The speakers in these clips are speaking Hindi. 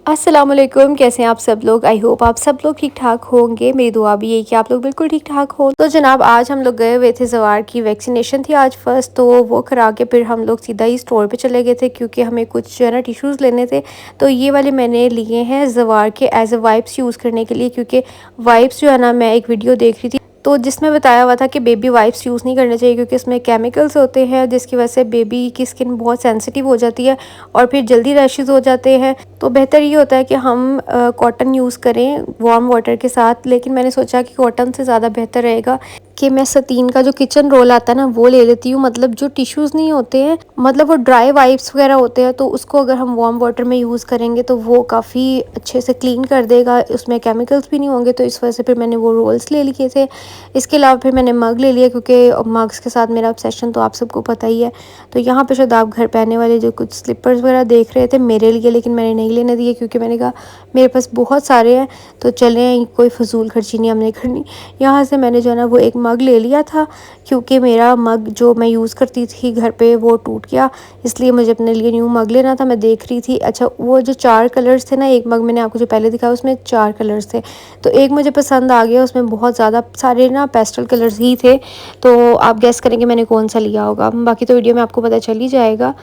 अस्सलाम वालेकुम, कैसे हैं आप सब लोग। आई होप आप सब लोग ठीक ठाक होंगे। मेरी दुआ भी है कि आप लोग बिल्कुल ठीक ठाक हो। तो जनाब आज हम लोग गए हुए थे। जवार की वैक्सीनेशन थी आज फर्स्ट, तो वो करा के फिर हम लोग सीधा ही स्टोर पे चले गए थे क्योंकि हमें कुछ जो है ना टिश्यूज़ लेने थे। तो ये वाले मैंने लिए हैं जवार के एज अ वाइप्स यूज़ करने के लिए, क्योंकि वाइप्स जो है ना, मैं एक वीडियो देख रही थी तो जिसमें बताया हुआ था कि बेबी वाइप्स यूज़ नहीं करने चाहिए क्योंकि इसमें केमिकल्स होते हैं जिसकी वजह से बेबी की स्किन बहुत सेंसिटिव हो जाती है और फिर जल्दी रैशेज़ हो जाते हैं। तो बेहतर ये होता है कि हम कॉटन यूज़ करें वार्म वाटर के साथ। लेकिन मैंने सोचा कि कॉटन से ज़्यादा बेहतर रहेगा कि मैं सतीन का जो किचन रोल आता है ना वो ले लेती हूँ। मतलब जो टिश्यूज़ नहीं होते हैं, मतलब वो ड्राई वाइप्स वगैरह होते हैं, तो उसको अगर हम वार्म वाटर में यूज़ करेंगे तो वो काफ़ी अच्छे से क्लीन कर देगा, उसमें केमिकल्स भी नहीं होंगे। तो इस वजह से फिर मैंने वो रोल्स ले लिए थे। इसके अलावा फिर मैंने मग ले लिया क्योंकि मग्स के साथ मेरा ऑब्सेशन तो आप सबको पता ही है। तो यहाँ पे शायद आप घर पहनने वाले जो कुछ स्लीपर्स वगैरह देख रहे थे मेरे लिए, लेकिन मैंने नहीं लेने दिए क्योंकि मैंने कहा मेरे पास बहुत सारे हैं तो चलें, कोई फ़िजूल खर्ची नहीं हमने करनी। यहाँ से मैंने जो है ना वो एक मग ले लिया था क्योंकि मेरा मग जो मैं यूज़ करती थी घर पे वो टूट गया, इसलिए मुझे अपने लिए न्यू मग लेना था। मैं देख रही थी, अच्छा वो जो 4 कलर्स थे ना, एक मग मैंने आपको जो पहले दिखाया उसमें 4 कलर्स थे, तो एक मुझे पसंद आ गया, उसमें बहुत ज़्यादा सारे ना पेस्टल कलर्स ही थे। तो आप गेस करेंगे मैंने कौन सा लिया होगा, बाकी तो वीडियो में आपको पता चल ही जाएगा।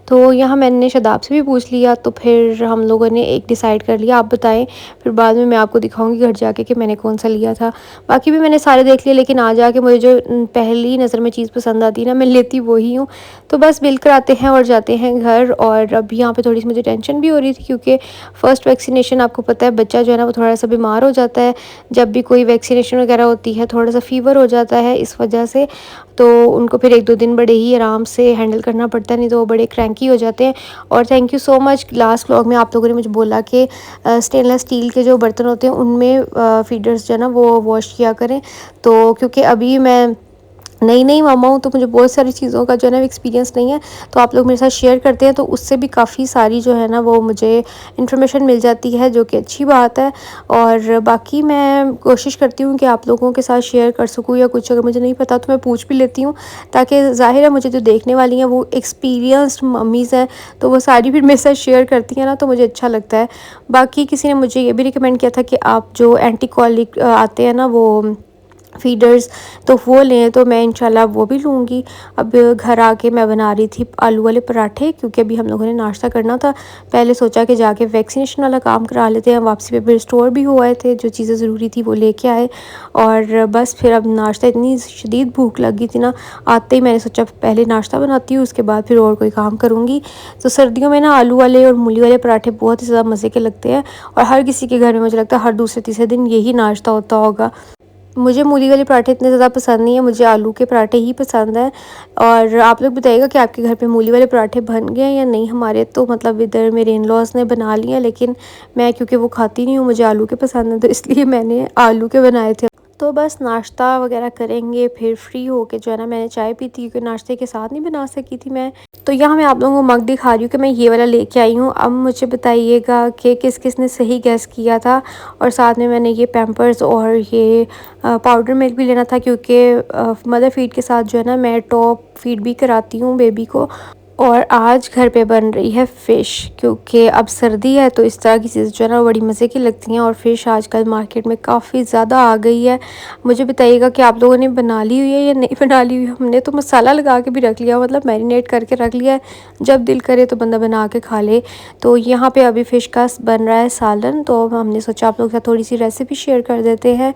तो यहाँ मैंने शादाब से भी पूछ लिया तो फिर हम लोगों ने एक डिसाइड कर लिया। आप बताएं, फिर बाद में मैं आपको दिखाऊंगी घर जाके कि मैंने कौन सा लिया था। बाकी भी मैंने सारे देख लिए, लेकिन आ जाके मुझे जो पहली नज़र में चीज़ पसंद आती है ना, मैं लेती वही हूँ। तो बस बिल कराते हैं और जाते हैं घर। और अब यहाँ पे थोड़ी सी मुझे टेंशन भी हो रही थी क्योंकि फ़र्स्ट वैक्सीनेशन आपको पता है बच्चा जो है ना वो थोड़ा सा बीमार हो जाता है जब भी कोई वैक्सीनेशन वगैरह होती है, थोड़ा सा फ़ीवर हो जाता है इस वजह से। तो उनको फिर 1-2 दिन बड़े ही आराम से हैंडल करना पड़ता है, नहीं तो वो बड़े क्रैंकी हो जाते हैं। और thank you so much, last vlog में आप लोगों ने मुझे बोला कि स्टेनलेस स्टील के जो बर्तन होते हैं उनमें फीडर्स जो है ना वो वॉश किया करें। तो क्योंकि अभी मैं नई नई मामा हूँ तो मुझे बहुत सारी चीज़ों का जो है ना एक्सपीरियंस नहीं है, तो आप लोग मेरे साथ शेयर करते हैं तो उससे भी काफ़ी सारी जो है ना वो मुझे इन्फॉर्मेशन मिल जाती है, जो कि अच्छी बात है। और बाकी मैं कोशिश करती हूँ कि आप लोगों के साथ शेयर कर सकूँ, या कुछ अगर मुझे नहीं पता तो मैं पूछ भी लेती हूँ, ताकि ज़ाहिर है मुझे जो देखने वाली हैं वो एक्सपीरियंस्ड मम्मीज़ हैं तो वो सारी फिर मेरे साथ शेयर करती हैं ना, तो मुझे अच्छा लगता है। बाकी किसी ने मुझे ये भी रिकमेंड किया था कि आप जो एंटी कॉलिक आते हैं ना वो फीडर्स, तो वो लें, तो मैं इंशाल्लाह वो भी लूँगी। अब घर आके मैं बना रही थी आलू वाले पराठे क्योंकि अभी हम लोगों ने नाश्ता करना था। पहले सोचा कि जाके वैक्सीनेशन वाला काम करा लेते हैं, वापसी पे फिर स्टोर भी हो आए थे, जो चीज़ें ज़रूरी थी वो लेके आए। और बस फिर अब नाश्ता, इतनी शदीद भूख लगी थी ना, आते ही मैंने सोचा पहले नाश्ता बनाती हूँ उसके बाद फिर और कोई काम करूँगी। तो सर्दियों में ना आलू वाले और मूली वाले पराठे बहुत ही ज़्यादा मज़े के लगते हैं और हर किसी के घर में मुझे लगता है हर दूसरे तीसरे दिन यही नाश्ता होता होगा। मुझे मूली वाले पराठे इतने ज़्यादा पसंद नहीं है, मुझे आलू के पराठे ही पसंद हैं। और आप लोग बताइएगा कि आपके घर पे मूली वाले पराठे बन गए हैं या नहीं। हमारे तो मतलब इधर मेरे इन लॉज़ ने बना लिए हैं, लेकिन मैं क्योंकि वो खाती नहीं हूँ, मुझे आलू के पसंद हैं, तो इसलिए मैंने आलू के बनाए थे। तो बस नाश्ता वगैरह करेंगे फिर फ्री होके जो है ना, मैंने चाय पी थी क्योंकि नाश्ते के साथ नहीं बना सकी थी मैं। तो यहाँ मैं आप लोगों को मग दिखा रही हूँ कि मैं ये वाला लेके आई हूँ। अब मुझे बताइएगा कि किस किस ने सही गैस किया था। और साथ में मैंने ये पैम्पर्स और ये पाउडर मिल्क भी लेना था क्योंकि मदर फीड के साथ जो है ना मैं टॉप फीड भी कराती हूँ बेबी को। और आज घर पे बन रही है फ़िश क्योंकि अब सर्दी है, तो इस तरह की चीज़ें जो है ना वो बड़ी मज़े की लगती हैं। और फ़िश आजकल मार्केट में काफ़ी ज़्यादा आ गई है। मुझे बताइएगा कि आप लोगों ने बना ली हुई है या नहीं बना ली हुई है। हमने तो मसाला लगा के भी रख लिया, मतलब मैरिनेट करके रख लिया है, जब दिल करे तो बंदा बना के खा ले। तो यहाँ पे अभी फ़िश का बन रहा है सालन, तो हमने सोचा आप लोगों के साथ थोड़ी सी रेसिपी शेयर कर देते हैं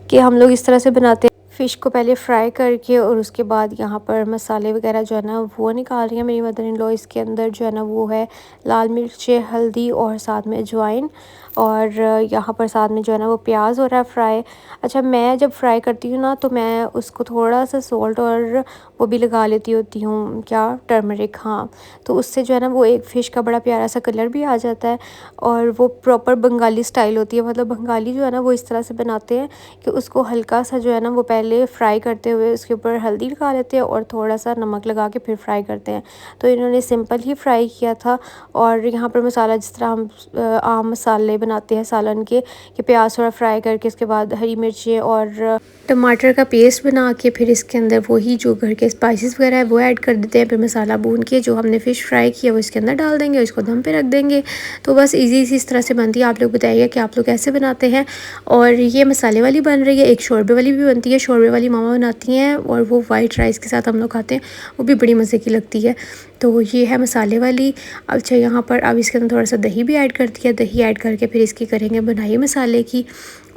कि हम लोग इस तरह से बनाते हैं। फ़िश को पहले फ्राई करके और उसके बाद यहाँ पर मसाले वगैरह जो है ना वो निकाल रही है मेरी मदर इन लॉ। इसके अंदर जो है ना वो है लाल मिर्च, हल्दी और साथ में अजवाइन। और यहाँ पर साथ में जो है ना वो प्याज हो रहा है फ्राई। अच्छा, मैं जब फ्राई करती हूँ ना तो मैं उसको थोड़ा सा सॉल्ट और वो भी लगा लेती होती हूँ, क्या, टर्मरिक, हाँ। तो उससे जो है ना वो एक फ़िश का बड़ा प्यारा सा कलर भी आ जाता है और वो प्रॉपर बंगाली स्टाइल होती है। मतलब बंगाली जो है ना वो इस तरह से बनाते हैं कि उसको हल्का सा जो है ना वो पहले पहले फ्राई करते हुए उसके ऊपर हल्दी लगा लेते हैं और थोड़ा सा नमक लगा के फिर फ्राई करते हैं। तो इन्होंने सिंपल ही फ्राई किया था। और यहाँ पर मसाला जिस तरह हम आम मसाले बनाते हैं सालन के, कि प्याज थोड़ा फ्राई करके उसके बाद हरी मिर्ची और टमाटर का पेस्ट बना के फिर इसके अंदर वही जो घर के स्पाइसेस वगैरह है वो ऐड कर देते हैं। फिर मसाला भून के जो हमने फ़िश फ्राई किया वो इसके अंदर डाल देंगे, उसको दम पे रख देंगे। तो बस इजी सी इस तरह से बनती है। आप लोग बताइए कि आप लोग कैसे बनाते हैं। और ये मसाले वाली बन रही है, एक शोरबे वाली भी बनती है, शोरबे वाली मामा बनाती हैं और वो वाइट राइस के साथ हम लोग खाते हैं, वो भी बड़ी मज़े की लगती है। तो ये है मसाले वाली। अच्छा, यहाँ पर अब इसके अंदर थोड़ा सा दही भी ऐड कर दिया, दही ऐड करके फिर इसकी करेंगे बनाई मसाले की।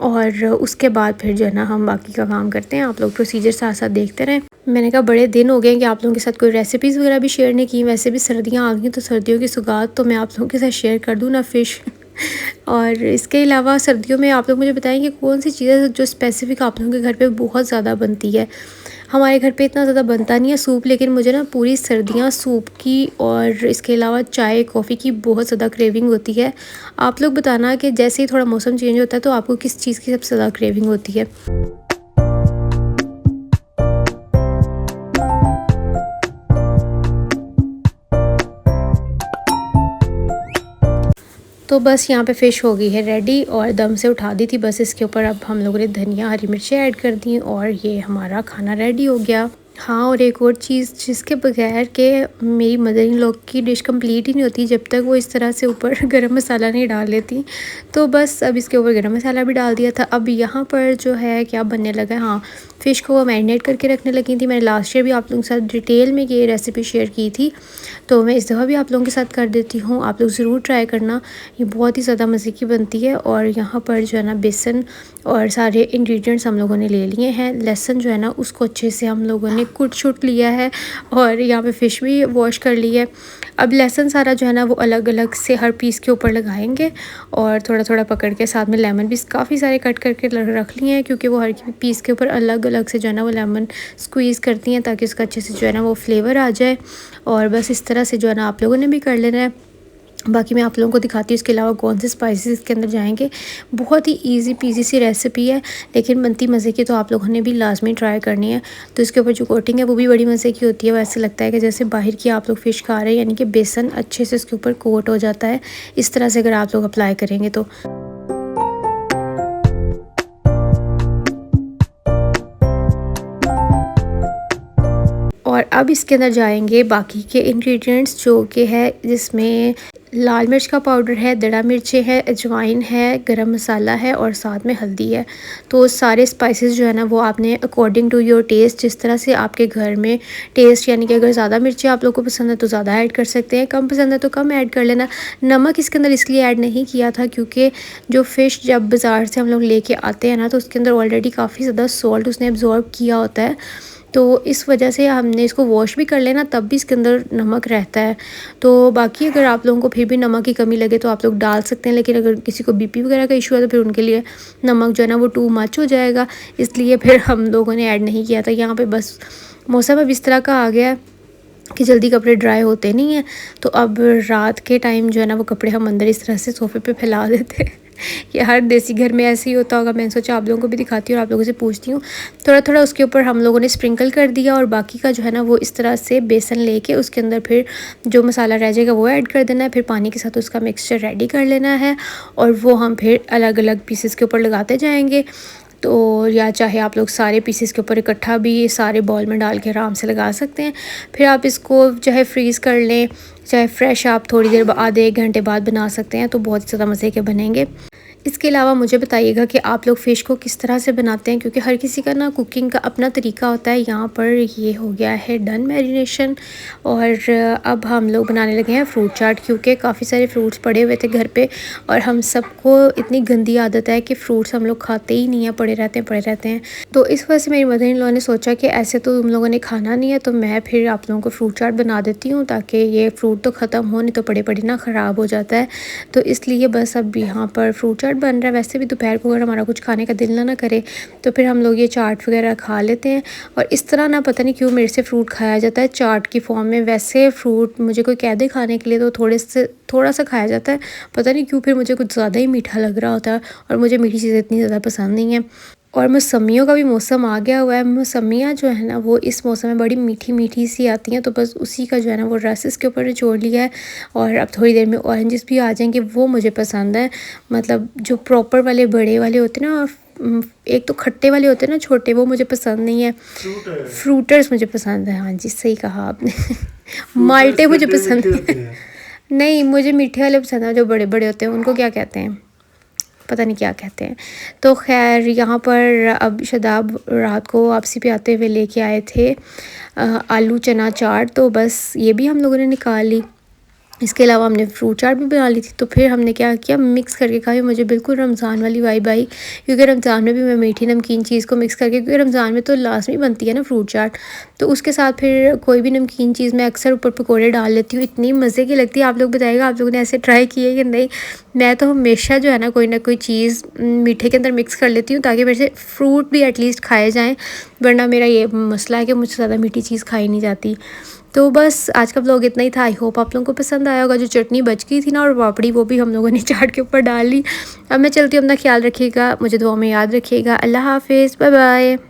और उसके बाद फिर जो है ना हम बाकी का काम करते हैं। आप लोग प्रोसीजर साथ साथ देखते रहें। मैंने कहा बड़े दिन हो गए कि आप लोगों के साथ कोई रेसिपीज़ वगैरह भी शेयर नहीं की। वैसे भी सर्दियाँ आ गई तो सर्दियों की सौगात तो मैं आप लोगों के साथ शेयर कर दूँ ना, फ़िश। और इसके अलावा सर्दियों में आप लोग मुझे बताएं कि कौन सी चीज़ें जो स्पेसिफ़िक आप लोगों के घर पे बहुत ज़्यादा बनती है। हमारे घर पे इतना ज़्यादा बनता नहीं है सूप, लेकिन मुझे ना पूरी सर्दियाँ सूप की और इसके अलावा चाय कॉफ़ी की बहुत ज़्यादा क्रेविंग होती है। आप लोग बताना कि जैसे ही थोड़ा मौसम चेंज होता है तो आपको किस चीज़ की सबसे ज़्यादा क्रेविंग होती है। तो बस यहाँ पे फ़िश हो गई है रेडी और दम से उठा दी थी। बस इसके ऊपर अब हम लोगों ने धनिया हरी मिर्चें ऐड कर दी और ये हमारा खाना रेडी हो गया। हाँ, और एक और चीज़ जिसके बगैर के मेरी मदर इन लॉ की डिश कंप्लीट ही नहीं होती जब तक वो इस तरह से ऊपर गरम मसाला नहीं डाल लेती। तो बस अब इसके ऊपर गरम मसाला भी डाल दिया था। अब यहाँ पर जो है क्या बनने लगा है, हाँ, फ़िश को मैरिनेट करके रखने लगी थी। मैंने लास्ट ईयर भी आप लोगों के साथ डिटेल में ये रेसिपी शेयर की थी, तो मैं इस दफ़ा भी आप लोगों के साथ कर देती हूँ। आप लोग ज़रूर ट्राई करना, ये बहुत ही ज़्यादा मज़े की बनती है। और यहाँ पर जो है ना बेसन और सारे इंग्रेडिएंट्स हम लोगों ने ले लिए हैं। लहसुन जो है ना उसको अच्छे से हम लोगों ने कुट लिया है और यहाँ पे फ़िश भी वॉश कर ली है। अब लहसुन सारा जो है ना वो अलग अलग से हर पीस के ऊपर लगाएंगे और थोड़ा थोड़ा पकड़ के, साथ में लेमन भी काफ़ी सारे कट करके रख लिए हैं, क्योंकि वो हर पीस के ऊपर अलग अलग से जो है ना वो लेमन स्क्वीज़ करती हैं ताकि उसका अच्छे से जो है ना वो फ्लेवर आ जाए। और बस इस तरह से जो है ना आप लोगों ने भी कर लेना है। बाकी मैं आप लोगों को दिखाती हूँ इसके अलावा कौन से स्पाइसेस इसके अंदर जाएंगे। बहुत ही इजी पीजी सी रेसिपी है, लेकिन बनती मज़े की, तो आप लोगों ने भी लाजमी ट्राई करनी है। तो इसके ऊपर जो कोटिंग है वो भी बड़ी मज़े की होती है। वैसे लगता है कि जैसे बाहर की आप लोग फ़िश खा रहे हैं, यानी कि बेसन अच्छे से उसके ऊपर कोट हो जाता है। इस तरह से अगर आप लोग अप्लाई करेंगे तो। और अब इसके अंदर जाएंगे बाकी के इंग्रेडिएंट्स, जो कि है जिसमें लाल मिर्च का पाउडर है, दड़ा मिर्चें है, अजवाइन है, गरम मसाला है और साथ में हल्दी है। तो सारे स्पाइसेस जो है ना वो आपने अकॉर्डिंग टू योर टेस्ट, जिस तरह से आपके घर में टेस्ट, यानी कि अगर ज़्यादा मिर्चें आप लोग को पसंद है तो ज़्यादा ऐड कर सकते हैं, कम पसंद है तो कम ऐड कर लेना। नमक इसके अंदर इसलिए ऐड नहीं किया था क्योंकि जो फ़िश जब बाज़ार से हम लोग लेके आते हैं ना तो उसके अंदर ऑलरेडी काफ़ी ज़्यादा सॉल्ट उसने एब्जॉर्ब किया होता है। तो इस वजह से हमने इसको वॉश भी कर लेना, तब भी इसके अंदर नमक रहता है। तो बाकी अगर आप लोगों को फिर भी नमक की कमी लगे तो आप लोग डाल सकते हैं, लेकिन अगर किसी को बीपी वगैरह का इशू है तो फिर उनके लिए नमक जो है ना वो टू मच हो जाएगा, इसलिए फिर हम लोगों ने ऐड नहीं किया था। यहाँ पे बस मौसम अब इस तरह का आ गया है कि जल्दी कपड़े ड्राई होते नहीं हैं, तो अब रात के टाइम जो है ना वो कपड़े हम अंदर इस तरह से सोफ़े पे फैला देते हैं। ये हर देसी घर में ऐसे ही होता होगा। मैंने सोचा आप लोगों को भी दिखाती हूँ और आप लोगों से पूछती हूँ। थोड़ा थोड़ा उसके ऊपर हम लोगों ने स्प्रिंकल कर दिया और बाकी का जो है ना वो इस तरह से बेसन लेके उसके अंदर फिर जो मसाला रह जाएगा वो ऐड कर देना है। फिर पानी के साथ उसका मिक्सचर रेडी कर लेना है और वो हम फिर अलग अलग पीसेस के ऊपर लगाते जाएंगे। तो या चाहे आप लोग सारे पीसेस के ऊपर इकट्ठा भी सारे बॉल में डाल के आराम से लगा सकते हैं। फिर आप इसको चाहे फ्रीज़ कर लें, चाहे फ्रेश आप थोड़ी देर आधे एक घंटे बाद बना सकते हैं, तो बहुत ज़्यादा मज़े के बनेंगे। इसके अलावा मुझे बताइएगा कि आप लोग फ़िश को किस तरह से बनाते हैं, क्योंकि हर किसी का ना कुकिंग का अपना तरीका होता है। यहाँ पर ये हो गया है डन मैरिनेशन और अब हम लोग बनाने लगे हैं फ्रूट चाट, क्योंकि काफ़ी सारे फ्रूट्स पड़े हुए थे घर पे और हम सबको इतनी गंदी आदत है कि फ्रूट्स हम लोग खाते ही नहीं है, पड़े रहते हैं। तो इस वजह से मेरी मदर इन लॉ ने सोचा कि ऐसे तो तुम लोगों ने खाना नहीं है, तो मैं फिर आप लोगों को फ्रूट चाट बना देती हूँ, ताकि ये फ्रूट तो ख़त्म हो, नहीं तो पड़े ना ख़राब हो जाता है। तो इसलिए बस अब यहाँ पर फ्रूट चाट बन रहा है। वैसे भी दोपहर को अगर हमारा कुछ खाने का दिल ना करे तो फिर हम लोग ये चाट वगैरह खा लेते हैं। और इस तरह ना पता नहीं क्यों मेरे से फ्रूट खाया जाता है चाट की फॉर्म में। वैसे फ्रूट मुझे कोई कह दे खाने के लिए तो थोड़ा सा खाया जाता है, पता नहीं क्यों फिर मुझे कुछ ज़्यादा ही मीठा लग रहा होता है और मुझे मीठी चीज़ें इतनी ज़्यादा पसंद नहीं है। और मौसमियों का भी मौसम आ गया हुआ है। मौसमियाँ जो है ना वो इस मौसम में बड़ी मीठी मीठी सी आती हैं, तो बस उसी का जो है ना वो रस इसके ऊपर निचोड़ लिया है। और अब थोड़ी देर में ऑरेंजेस भी आ जाएंगे, वो मुझे पसंद है। मतलब जो प्रॉपर वाले बड़े वाले होते हैं ना, एक तो खट्टे वाले होते हैं ना छोटे, वो मुझे पसंद नहीं है। फ्रूटर्स मुझे पसंद है। हाँ जी, सही कहा आपने। माल्टे मुझे पसंद है। नहीं, मुझे मीठे वाले पसंद है, जो बड़े बड़े होते हैं उनको क्या कहते हैं, पता नहीं क्या कहते हैं। तो खैर यहाँ पर अब शादाब रात को वापसी पे आते हुए लेके आए थे आलू चना चाट, तो बस ये भी हम लोगों ने निकाल ली। इसके अलावा हमने फ्रूट चाट भी बना ली थी। तो फिर हमने क्या किया, मिक्स करके खाई। मुझे बिल्कुल रमज़ान वाली वाइब आई, क्योंकि रमज़ान में भी मैं मीठी नमकीन चीज़ को मिक्स करके, क्योंकि रमज़ान में तो लाजमी बनती है ना फ्रूट चाट, तो उसके साथ फिर कोई भी नमकीन चीज़ मैं अक्सर ऊपर पकौड़े डाल लेती हूँ। इतनी मज़े की लगती है। आप लोग बताइएगा, आप लोगों ने ऐसे ट्राई किए कि नहीं। मैं तो हमेशा जो है ना कोई चीज़ मीठे के अंदर मिक्स कर लेती हूँ, ताकि मेरे से फ्रूट भी एटलीस्ट खाए जाएँ, वरना मेरा ये मसला है कि मुझसे ज़्यादा मीठी चीज़ खाई नहीं जाती। तो बस आज का व्लॉग इतना ही था। आई होप आप लोगों को पसंद आया होगा। जो चटनी बच गई थी ना और पापड़ी, वो भी हम लोगों ने चाट के ऊपर डाल ली। अब मैं चलती हूँ, अपना ख्याल रखिएगा, मुझे दुआ में याद रखिएगा। अल्लाह हाफिज़, बाय बाय।